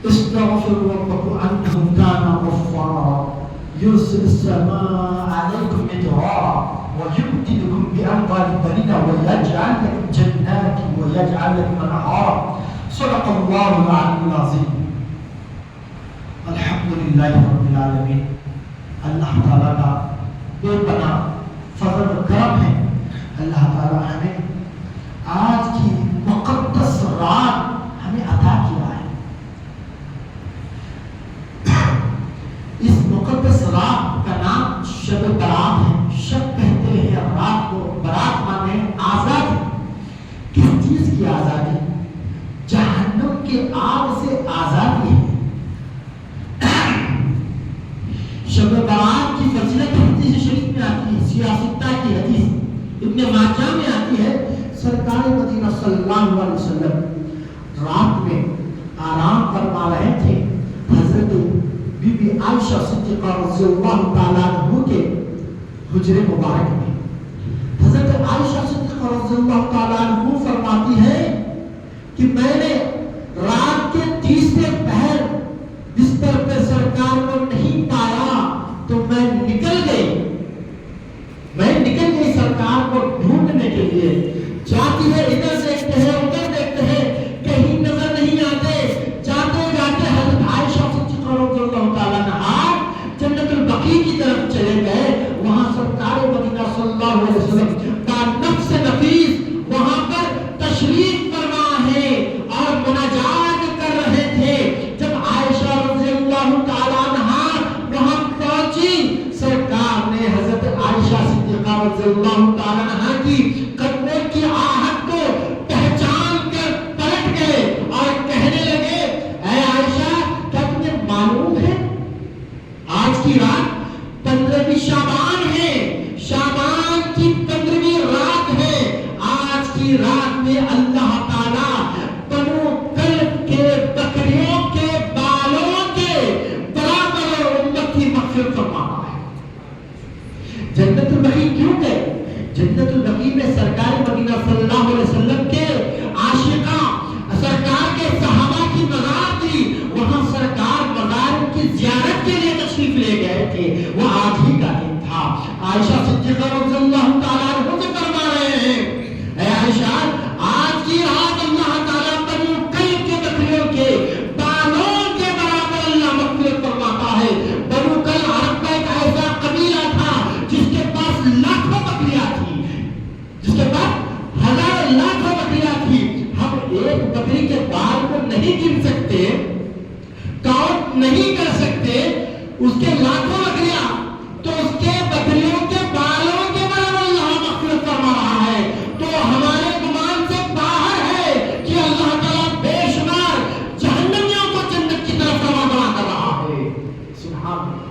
استغفروا ربكم انه كان غفارا يرسل السماء عليكم مدرارا ويمددكم باموال بنين ويجعل لكم جنات ويجعل لكم انهارا صدق الله العلي العظيم. الحمد للہ رب العالمین. اللہ تعالیٰ کا بے پناہ فضل و کرم ہے. اللہ تعالیٰ ہمیں آج کی مقدس رات ہمیں عطا کیا ہے. اس مقدس رات کا نام شب برات ہے. شب کہتے ہیں رات کو, برات مانے آزادی. کس چیز کی آزادی؟ جہنم کے آگ سے آزادی ہے. شب برات کی فضیلت حدیث شریف میں آتی ہے, سیاستہ کی حدیث ابن ماجہ میں آتی ہے. سرکار مدینہ صلی اللہ علیہ وسلم رات میں آرام فرما رہے تھے. حضرت بی بی عائشہ صدیقہ رضی اللہ تعالیٰ عنہ کے حجرے مبارک میں حضرت عائشہ صدیقہ رضی اللہ تعالیٰ عنہ فرماتی ہے کہ میں نے رات کے تیسرے پہر بستر پہ سرکار کو نہیں پایا تو میں نکل گئی سرکار کو ڈھونڈنے کے لیے. جاتی ہے, ادھر دیکھتے ہیں ادھر دیکھتے ہیں, کہیں نظر نہیں آتے. جاتے جاتے حضرت عائشہ صدیقہ رضی اللہ تعالیٰ عنہا جنت البقیع کی طرف چلے گئے. وہاں سرکار مدینہ صلی اللہ علیہ وسلم کا نفس نفیس وہاں پر تشریف فرما ہے اور مناجات کر رہے تھے. جب عائشہ رضی اللہ تعالیٰ عنہا وہاں پہنچی, سرکار نے حضرت عائشہ صدیقہ رضی اللہ تعالیٰ عنہا کی قدموں کی آہٹ کو پہچان کر پلٹ گئے اور کہنے لگے, اے عائشہ کیا تمہیں معلوم ہے آج کی رات 15ویں شعبان ہے, شعبان کی 15ویں رات ہے. آج کی رات میں اللہ تعالیٰ بنو کلب کے بکریوں کے بالوں کے برابر امت کی مغفرت فرما رہا ہے. جنت البقیع کیوں گئے؟ جنت البقیع میں سرکار مدینہ صلی اللہ علیہ وسلم کے عاشقاں سرکار کے صحابہ کی مزار تھی. وہاں سرکار مزار کی زیارت کے لیے تشریف لے گئے تھے. وہ آج ہی کا دن تھا. عائشہ صدیقہ رضی اللہ تعالیٰ عنہ سے فرما رہے ہیں, اے عائشہ آج کی رات اللہ تعالیٰ بنو کلب کے بکریوں کے بالوں کے برابر اللہ مغفرت فرماتا ہے. بنو کلب عرب کا ایک ایسا قبیلہ تھا جس کے پاس لاکھوں بکریاں تھی, جس کے پاس ہزار لاکھوں بکریاں تھی. ہم ایک بکری کے بال کو نہیں گن سکتے, کاؤنٹ نہیں کر سکتے, اس کے لاکھوں بکریاں, تو اس کے بکریوں کے بالوں کے برابر اللہ مغفرت فرما رہا ہے. تو ہمارے گمان سے باہر ہے کہ اللہ تعالیٰ بے شمار جہنمیوں کو جنت کی طرف روانہ کر رہا ہے. سبحان اللہ.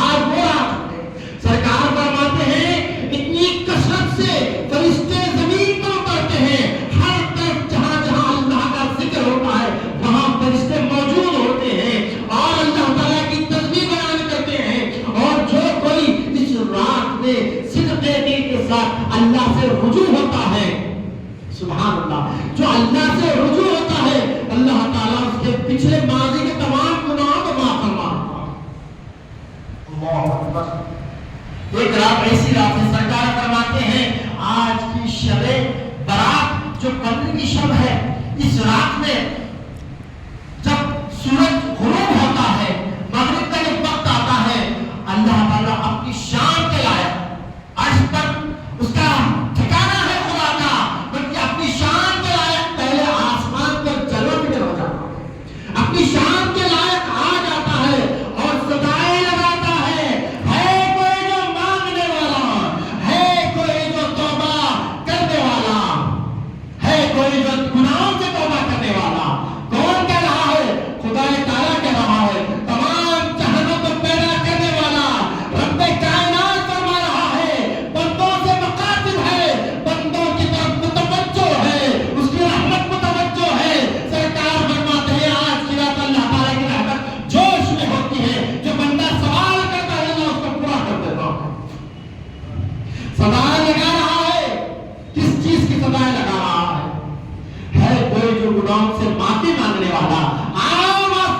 آج وہ رات ہے, سرکار فرماتے ہیں اتنی کثرت سے فرشتے زمین پر اترتے ہیں. ہر طرف جہاں جہاں اللہ کا ذکر ہوتا ہے وہاں فرشتے موجود ہوتے ہیں اور اللہ تعالیٰ کی تسبیح بیان کرتے ہیں. اور جو کوئی اس رات میں صدقے دل کے ساتھ اللہ سے رجوع ہوتا ہے, سبحان اللہ, جو اللہ سے رجوع ہوتا ہے اللہ تعالیٰ اس کے پچھلے ماضی کے تمام گناہوں کو معاف فرماتا ہے. اللہ اکبر. ایک رات ایسی رات ہے, سرکار فرماتے ہیں آج کی شب برات جو 15ویں شب ہے, اس رات میں جب سورج غروب ہوتا ہے, مغرب کا جب وقت آتا ہے, اللہ تعالیٰ اپنی شان کے لائق عرش پر اس کا ٹھکانہ ہے خدا کا, بلکہ اپنی شان کے لائق پہلے آسمان پر جلوہ فکر ہو جاتا ہے, اپنی شان کے لائق آ جاتا ہے اور صدائیں لگاتا ہے, کوئی جو مانگنے والا, ہے کوئی جو توبہ کرنے والا, ہے کوئی جو گناہوں سے توبہ کرنے والا. کون کہہ رہا ہے؟ خدا تعالیٰ کہہ رہا ہے. تمام جہانوں کو پیدا کرنے والا رب کائنات فرما رہا ہے, بندوں سے مخاطب ہے, بندوں کی طرف متوجہ ہے, اس کی رحمت متوجہ ہے. سرکار فرماتے ہیں آج کی رات اللہ تعالیٰ کی رحمت جوش میں ہوتی ہے. جو بندہ سوال کرتا ہے اللہ اس کو پورا کر دیتا ہے. سوال لگا رہا ہے, کس چیز کی سزائیں لگا رہا ہے؟ کوئی جو گناہوں سے معافی مانگنے والا, آؤ معاف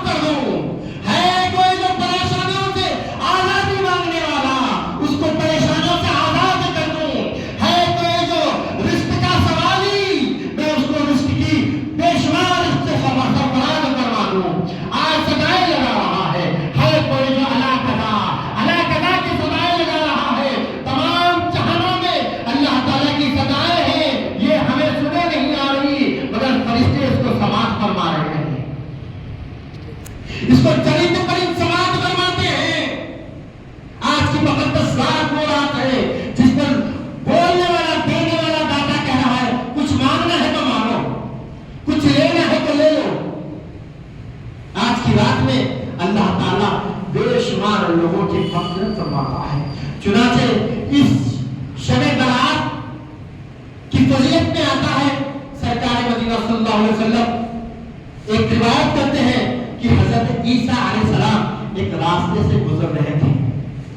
روایت کرتے ہیں کہ حضرت عیسیٰ علیہ السلام ایک راستے سے گزر رہے تھے.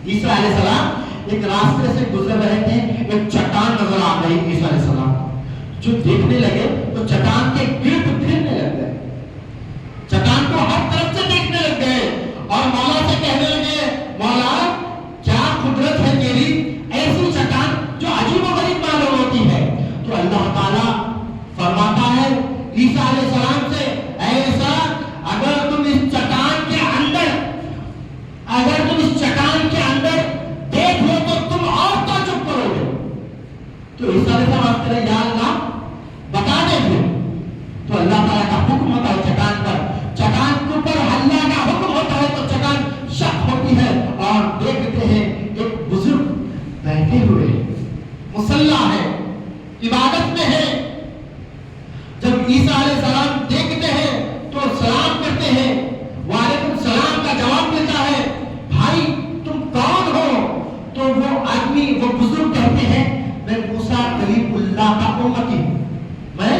عیسیٰ علیہ السلام ایک راستے سے گزر رہے تھے. ایک چٹان نظر آ گئی عیسیٰ علیہ السلام. جو دیکھنے لگے تو چٹان کے گرد پھرنے لگ گئے, چٹان کو ہر طرف سے دیکھنے لگ گئے اور مولا سے کہنے لگے, مولا کیا قدرت ہے تیری, ایسی چٹان جو عجیب و غریب معلوم ہوتی ہے. تو اللہ تعالیٰ فرماتا ہے عیسیٰ علیہ السلام سے, اے عیسیٰ اگر تم اس چٹان کے اندر دیکھ لو تو تم اور تعجب کرو گے. تو عیسیٰ علیہ السلام کرے, یا اللہ بتا دے پھر. تو اللہ تعالیٰ کا حکم ہوتا ہے چٹان پر, چٹان کے اوپر اللہ کا حکم ہوتا ہے تو چٹان شک ہوتی ہے اور دیکھتے ہیں ایک بزرگ بیٹھے ہوئے مسلح ہے, عبادت میں ہے. جب عیسیٰ علیہ السلام دیکھتے ہیں تو سلام کرتے ہیں, وعلیکم السلام کا جواب ملتا ہے, بھائی تم کون ہو؟ تو وہ آدمی, وہ بزرگ کہتے ہیں میں موسیٰ کلیم اللہ کا امتی ہوں, میں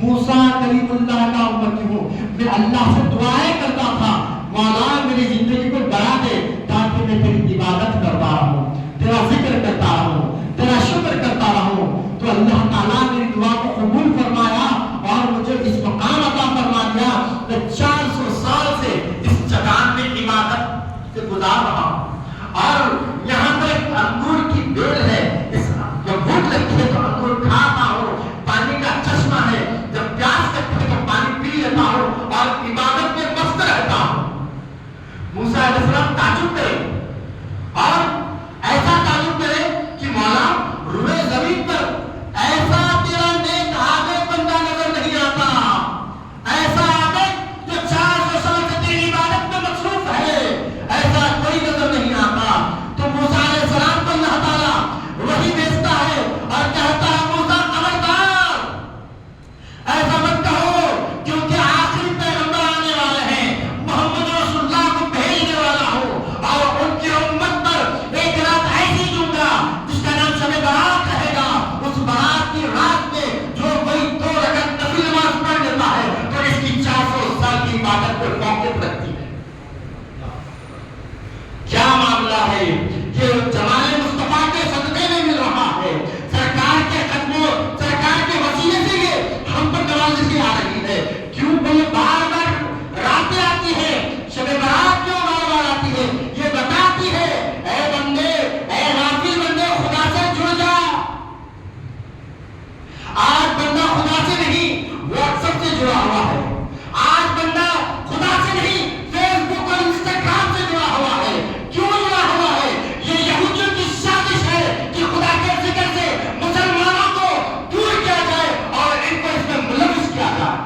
موسیٰ کلیم اللہ کا امتی ہوں. میں اللہ سے دعائیں کرتا تھا, مولا میری زندگی کو بڑھا دے تاکہ میں تیری عبادت کرتا رہوں, تیرا ذکر کرتا رہوں, تیرا شکر کرتا رہوں. تو اللہ تعالیٰ میری دعا کو قبول فرمایا اور مجھے اس مقام عطا فرما دیا. میں 400 سال سے اس چٹان میں عبادت سے گزار رہا ہوں. اور یہاں پر انگور کی بیل ہے, جب بھوک لگتی ہے تو انگور کھاتا ہوں, پانی کا چشمہ ہے, جب پیاس لگتی ہے تو پانی پی لیتا ہوں اور عبادت میں مست رہتا ہوں. موسیٰ علیہ السلام تعجب کرے اور ایسا تعجب کرے کہ مولا روئے زمین پر ایسا تیرا نیک عابد بندہ نظر نہیں آتا, ایسا عابد جو 400 سال سے تیری عبادت میں مصروف ہے, ایسا کوئی نظر نہیں آتا. تو موسیٰ علیہ السلام کو اللہ تعالیٰ وحی بھیجتا ہے اور کہتا ہے موسیٰ خبردار, ایسا مت کہو کیونکہ آخری پیغمبر آنے والے ہیں, محمد رسول اللہ کو بھیجنے والا ہوں اور ان کی امت پر ایک رات ایسی دوں گا جس کا نام شب برات رہے گا. اس برات کی رات میں جو کوئی 2 رکعت نفل نماز پڑھ لیتا ہے تو اس کی 400 سال کی عبادت پر موقف رکھتی ہے. کیا معاملہ ہے یہ, جمال مصطفیٰ کے صدقے میں مل رہا ہے, سرکار کے قدموں, سرکار کے وسیلے سے یہ ہم پر نوازشی آ رہی ہے. کیوں بولے بار بار راتیں آتی ہے, شب برات کیوں بار بار آتی ہے؟ یہ بتاتی ہے اے بندے, اے غافل بندے, خدا سے جڑ جا. آج بندہ خدا سے نہیں واٹس ایپ سے جڑا ہوا ہے, آج بندہ خدا سے نہیں فیس بک اور انسٹاگرام سے جڑا ہوا ہے. کیوں جڑا ہوا ہے؟ یہ یہودیوں کی سازش ہے کہ خدا کے ذکر سے مسلمانوں کو دور کیا جائے اور ان کو اس میں ملوث کیا جائے.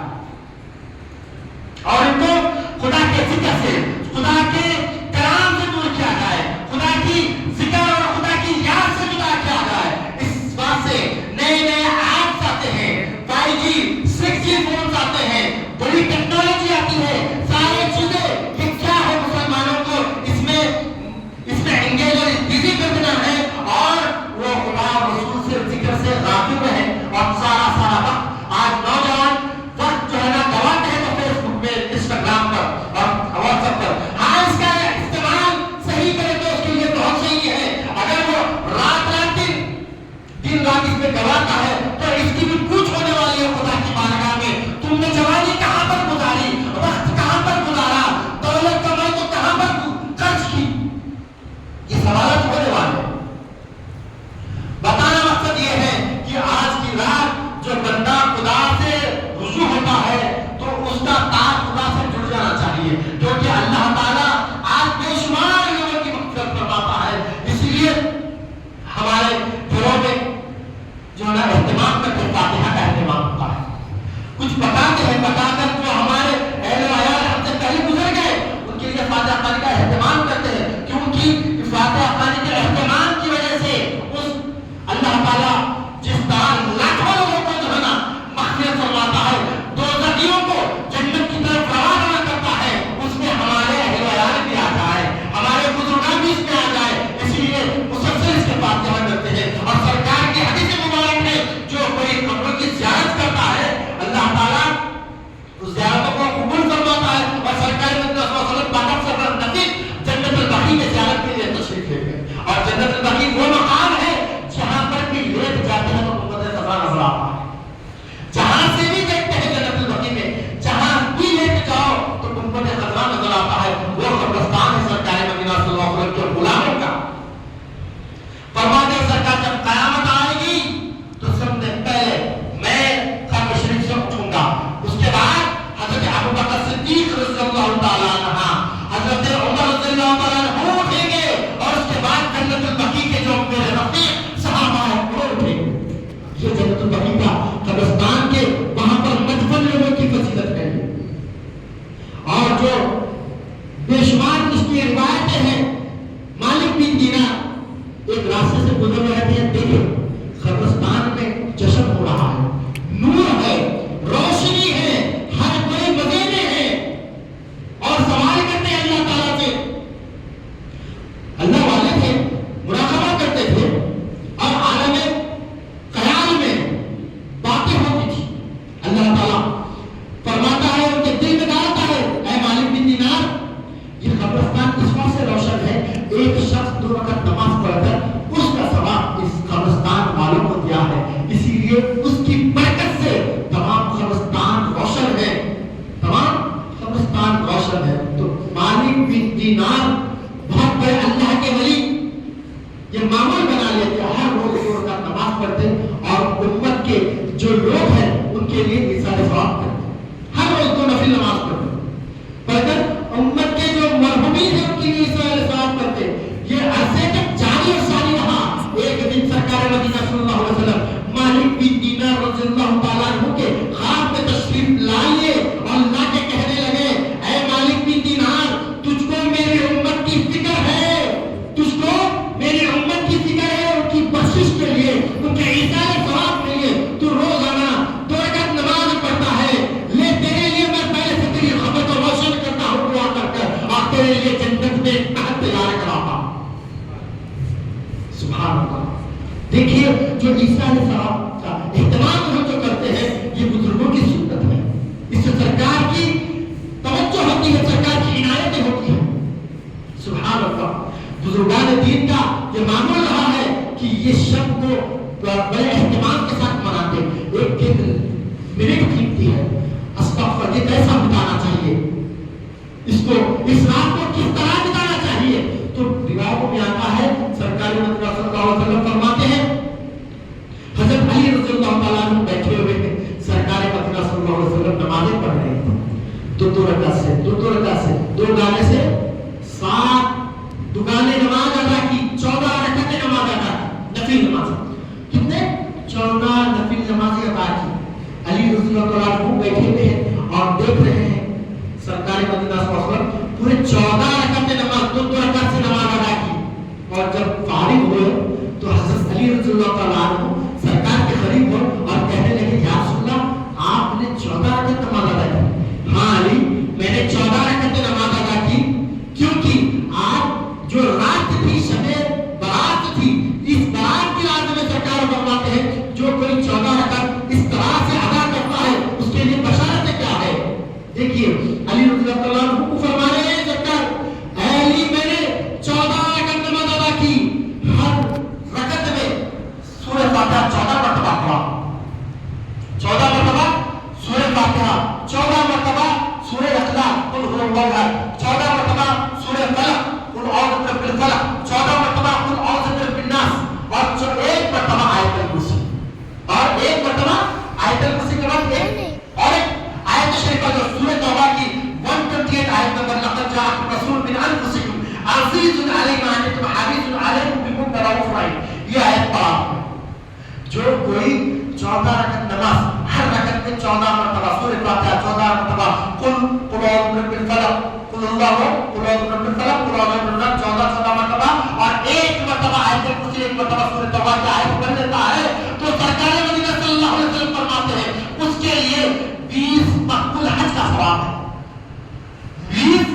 دینار بہت بڑے اللہ کے ولی یہ معمول بنا لیتے ہر روز 2 رکعت نماز پڑھتے اور امت کے جو لوگ ہیں ان کے لیے ایصال ثواب کرتے، ہر روز 2 نفل نماز پڑھتے، پڑھ کر امت کے جو مرحومین ہیں ان کے لیے ایصال ثواب کرتے۔ یہ عرصے تک جاری اور ساری رہا۔ ایک دن سرکار مدینہ صلی اللہ علیہ وسلم مالک بن دینار رضی اللہ تعالیٰ عنہ کے خواب میں تشریف لائے اور اللہ کے کہنے لگے، اے مالک بن دینار، تجھ کو میری امت کی فکر ہے، تجھ کو میری امت کی فکر ہے، ان کی بخشش کے لیے، ان کے ایصال ثواب کے لیے تو روزانہ 2 رکعت نماز پڑھتا ہے، لے تیرے لیے میں پہلے سے تیری خبر کو روشن کرتا ہوں دعا کر کر، اور تیرے لیے جنت میں تحت تیار کراتا ہوں۔ سبحان اللہ۔ دیکھیے جو ایصال ثواب کا اہتمام ہم جو کرتے ہیں یہ بزرگوں کی سنت ہے، اس سے سرکار کی توجہ ہوتی ہے، سرکار کی عنایتیں ہوتی ہیں۔ سبحان اللہ۔ بزرگان دین کا یہ معمول رہا ہے کہ یہ شب کو بڑے اہتمام کے ساتھ مناتے۔ ایک منٹ قیمتی ہے، استغفر، یہ کیسا بتانا چاہیے، اس کو اس رات کو کس طرح بتانا چاہیے؟ تو روایتوں میں آتا ہے سرکار مدینہ صلی اللہ علیہ وسلم فرماتے ہیں، حضرت علی رضی اللہ تعالیٰ عنہ بیٹھے ہوئے تھے، سرکار مدینہ صلی اللہ علیہ وسلم نمازیں پڑھ رہے تھے، 2 رکعت سے 2 گانے سے 7 دگانے نماز ادا کی، 14 رکعتیں نماز ادا کی، نفل نماز، کتنے 14 نفل نمازیں ادا کی۔ علی رضی اللہ تعالیٰ عنہ بیٹھے ہوئے ہیں اور دیکھ رہے ہیں سرکار مدینہ صلی اللہ علیہ وسلم پورے 14 رکعتیں نماز 2 رکعت سے نماز ادا کی، اور جب فارغ ہوئے تو حضرت علی رضی اللہ تعالیٰ عنہ سرکار کے قریب ہو اور کہنے لگے، یا رسول اللہ آپ نے 14 رکعت نماز ادا کی؟ ہاں علی، میں نے 14 رکعت نماز ادا کی، کیونکہ آج جو رات تھی شب برات تھی، اس برات کی رات میں سرکار فرماتے ہیں جو کوئی 14 رکعت اس طرح سے ادا کرتا ہے اس کے لیے بشارت کیا ہے۔ دیکھیے علی رضی اللہ تعالیٰ عنہ کو فرما رہے ہیں سرکار، اے علی میں نے 14 رکعت نماز ادا کی، ہر رکعت میں سورہ فاتحہ 14 مرتبہ پڑھا، 14 مرتبہ سورہ فاتحہ، 14 مرتبہ سورہ اخلاص قل هو الله احد، 14 مرتبہ سورہ فلق قل اعوذ برب الفلق، 14 مرتبہ قل اعوذ برب الناس، اور 1 مرتبہ آیت الکرسی، اور 1 مرتبہ آیت الکرسی کے بعد ایک اور ایک آیت شریفہ جو سورہ توبہ کی 128 آیت نمبر، لقد جاءکم رسول من انفسکم عزیز علیہ ما عنتم حریص علیکم بالمؤمنین رؤوف رحیم، یہ آیت پڑھا۔ جو کوئی 14 رکعت نماز ہر رکعت میں 14 مرتبہ سورہ فاتحہ، 14 مرتبہ قل اعوذ برب الفلق، قل اللہ قل اعوذ برب الفلق، قل اعوذ برب الناس، 14 مرتبہ، اور 1 مرتبہ آیت الکرسی، 1 مرتبہ سورہ توبہ کی آیت پڑھ لیتا ہے تو سرکار مدینہ صلی اللہ علیہ وسلم فرماتے ہیں اس کے لیے 20 مقبول حج کا ثواب ہے، 20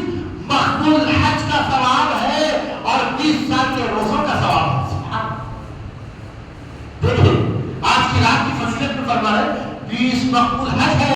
مقبول حج کا ثواب ہے، اور 20 سال کے روزوں کا ثواب ہے۔ دیکھیں آج کی رات کی فضیلت میں فرما رہے 20 مقبول حج ہے۔